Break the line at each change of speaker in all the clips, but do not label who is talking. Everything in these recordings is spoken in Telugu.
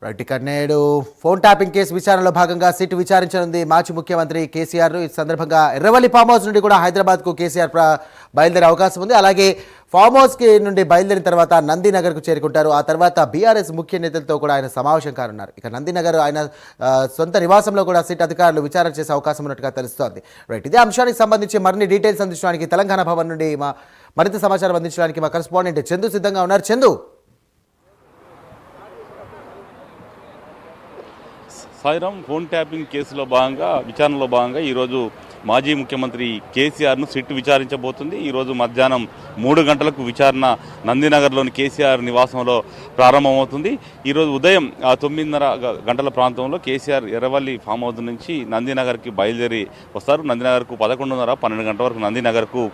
రైట్. ఇక నేడు ఫోన్ ట్యాపింగ్ కేసు విచారణలో భాగంగా సిట్ విచారించనుంది మాజీ ముఖ్యమంత్రి కేసీఆర్. ఈ సందర్భంగా ఎర్రవల్లి ఫామ్ హౌస్ నుండి కూడా హైదరాబాద్కు కేసీఆర్ బయలుదేరే అవకాశం ఉంది. అలాగే ఫామ్ హౌస్కి నుండి బయలుదేరిన తర్వాత నందినగర్కు చేరుకుంటారు. ఆ తర్వాత బీఆర్ఎస్ ముఖ్య నేతలతో కూడా ఆయన సమావేశం కానున్నారు. ఇక నందినగర్ ఆయన సొంత నివాసంలో కూడా సిట్ అధికారులు విచారణ చేసే అవకాశం ఉన్నట్టుగా తెలుస్తోంది. రైట్. ఇదే అంశానికి సంబంధించి మరిన్ని డీటెయిల్స్ అందించడానికి తెలంగాణ భవన్ నుండి మరింత సమాచారం అందించడానికి మా కరెస్పాండెంట్ చందు సిద్ధంగా ఉన్నారు. చందు,
సాయిరాం, ఫోన్ ట్యాపింగ్ కేసులో భాగంగా విచారణలో భాగంగా ఈరోజు మాజీ ముఖ్యమంత్రి కేసీఆర్ను సిట్ విచారించబోతుంది. ఈరోజు మధ్యాహ్నం 3 గంటలకు విచారణ నందినగర్లోని కేసీఆర్ నివాసంలో ప్రారంభమవుతుంది. ఈరోజు ఉదయం 9:30 గంటల ప్రాంతంలో కేసీఆర్ ఎర్రవల్లి ఫామ్ హౌస్ నుంచి నందినగర్కి బయలుదేరి వస్తారు. నందినగర్కు 11:30, 12 గంటల వరకు నందినగర్కు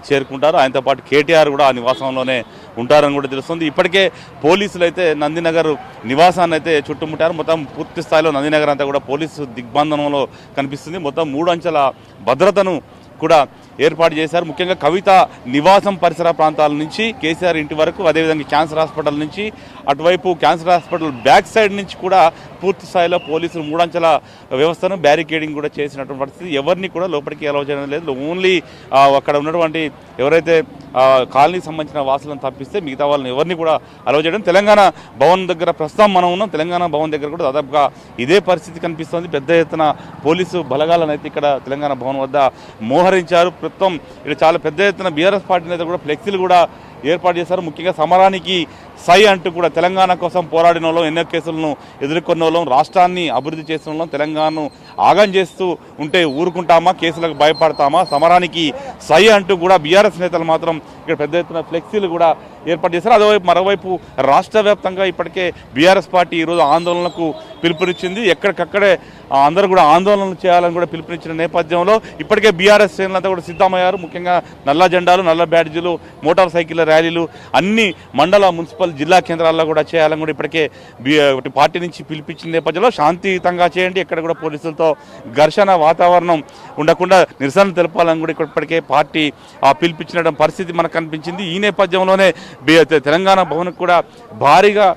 చేరుకుంటారు. ఆయనతో పాటు కేటీఆర్ కూడా ఆ నివాసంలోనే ఉంటారని కూడా తెలుస్తుంది. ఇప్పటికే పోలీసులు అయితే నందినగర్ నివాసాన్ని అయితే చుట్టుముట్టారు. మొత్తం పూర్తి స్థాయిలో నందినగర్ అంతా కూడా పోలీసు దిగ్బంధనంలో కనిపిస్తుంది. మొత్తం 3 అంచెల భద్రతను కూడా ఏర్పాటు చేశారు. ముఖ్యంగా కవిత నివాసం పరిసర ప్రాంతాల నుంచి కేసీఆర్ ఇంటి వరకు, అదేవిధంగా క్యాన్సర్ హాస్పిటల్ నుంచి అటువైపు క్యాన్సర్ హాస్పిటల్ బ్యాక్ సైడ్ నుంచి కూడా పూర్తి స్థాయిలో పోలీసులు 3 అంచెల వ్యవస్థను బ్యారికేడింగ్ కూడా చేసినటువంటి పరిస్థితి. ఎవరిని కూడా లోపలికి అలౌ చేయడం లేదు. ఓన్లీ అక్కడ ఉన్నటువంటి ఎవరైతే కాలనీకి సంబంధించిన వాసులను తప్పిస్తే మిగతా వాళ్ళని ఎవరిని కూడా అలౌ చేయడం. తెలంగాణ భవన్ దగ్గర ప్రస్తుతం మనం ఉన్నాం. తెలంగాణ భవన్ దగ్గర కూడా దాదాపుగా ఇదే పరిస్థితి కనిపిస్తోంది. పెద్ద ఎత్తున పోలీసు బలగాలను అయితే ఇక్కడ తెలంగాణ భవన్ వద్ద మోహరించారు. ప్రస్తుతం ఇక్కడ చాలా పెద్ద ఎత్తున బీఆర్ఎస్ పార్టీ నేత కూడా ఫ్లెక్సీలు కూడా ఏర్పాటు చేశారు. ముఖ్యంగా సమరానికి సై అంటూ కూడా తెలంగాణ కోసం పోరాడిన వాళ్ళం, ఎన్నో కేసులను ఎదుర్కొన్న వాళ్ళం, రాష్ట్రాన్ని అభివృద్ధి చేసిన వాళ్ళం, తెలంగాణను ఆగం చేస్తూ ఉంటే ఊరుకుంటామా, కేసులకు భయపడతామా, సమరానికి సై అంటూ కూడా బీఆర్ఎస్ నేతలు మాత్రం ఇక్కడ పెద్ద ఎత్తున ఫ్లెక్సీలు కూడా ఏర్పాటు చేశారు. అదేవైపు మరోవైపు రాష్ట్ర వ్యాప్తంగా ఇప్పటికే బీఆర్ఎస్ పార్టీ ఈరోజు ఆందోళనకు పిలుపునిచ్చింది. ఎక్కడికక్కడే అందరూ కూడా ఆందోళనలు చేయాలని కూడా పిలుపునిచ్చిన నేపథ్యంలో ఇప్పటికే బీఆర్ఎస్ శ్రేణులంతా కూడా సిద్ధమయ్యారు. ముఖ్యంగా నల్ల జెండాలు, నల్ల బ్యాడ్జీలు, మోటార్ సైకిళ్ల ర్యాలీలు అన్ని మండల, మున్సిపల్, జిల్లా కేంద్రాల్లో కూడా చేయాలని కూడా ఇప్పటికే పార్టీ నుంచి పిలిపించిన నేపథ్యంలో శాంతియుతంగా చేయండి, ఎక్కడ కూడా పోలీసులతో ఘర్షణ వాతావరణం ఉండకుండా నిరసన తెలపాలని కూడా ఇప్పటికే పార్టీ పిలిపించిన పరిస్థితి మనకు కనిపించింది. ఈ నేపథ్యంలోనే తెలంగాణ భవన్కు కూడా భారీగా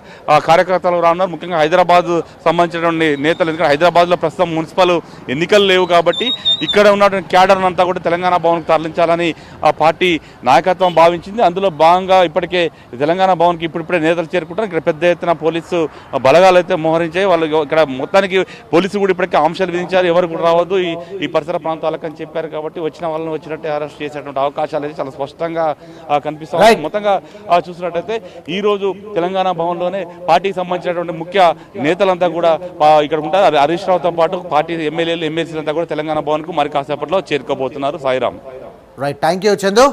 కార్యకర్తలు రానున్నారు. ముఖ్యంగా హైదరాబాద్ సంబంధించినటువంటి నేతలు, ఎందుకంటే హైదరాబాద్లో ప్రస్తుతం మున్సిపల్ ఎన్నికలు లేవు కాబట్టి ఇక్కడ ఉన్నటువంటి క్యాడర్ అంతా కూడా తెలంగాణ భవన్కు తరలించాలని ఆ పార్టీ నాయకత్వం భావించింది. అందులో భాగంగా ఇప్పటికే తెలంగాణ భవన్కి ఇప్పుడిప్పుడే నేతలు చేరుకుంటారు. ఇక్కడ పెద్ద ఎత్తున పోలీసు బలగాలు అయితే మోహరించాయి. వాళ్ళు ఇక్కడ మొత్తానికి పోలీసులు కూడా ఇప్పటికే ఆంక్షలు విధించారు. ఎవరు కూడా రావద్దు ఈ పరిసర ప్రాంతాలకు అని చెప్పారు. కాబట్టి వచ్చిన వాళ్ళని వచ్చినట్టే అరెస్ట్ చేసేటువంటి అవకాశాలు అయితే చాలా స్పష్టంగా కనిపిస్తాయి. మొత్తంగా చూసినట్టయితే ఈ రోజు తెలంగాణ భవన్లోనే పార్టీకి సంబంధించినటువంటి ముఖ్య నేతలంతా కూడా ఇక్కడ ఉంటారు. హరీష్ రావుతో పాటు పార్టీ ఎమ్మెల్యేలు, ఎమ్మెల్సీలంతా కూడా తెలంగాణ భవన్కు మరి కాసేపట్లో చేరుకోబోతున్నారు. Sairam.
Right. Thank you Chandu.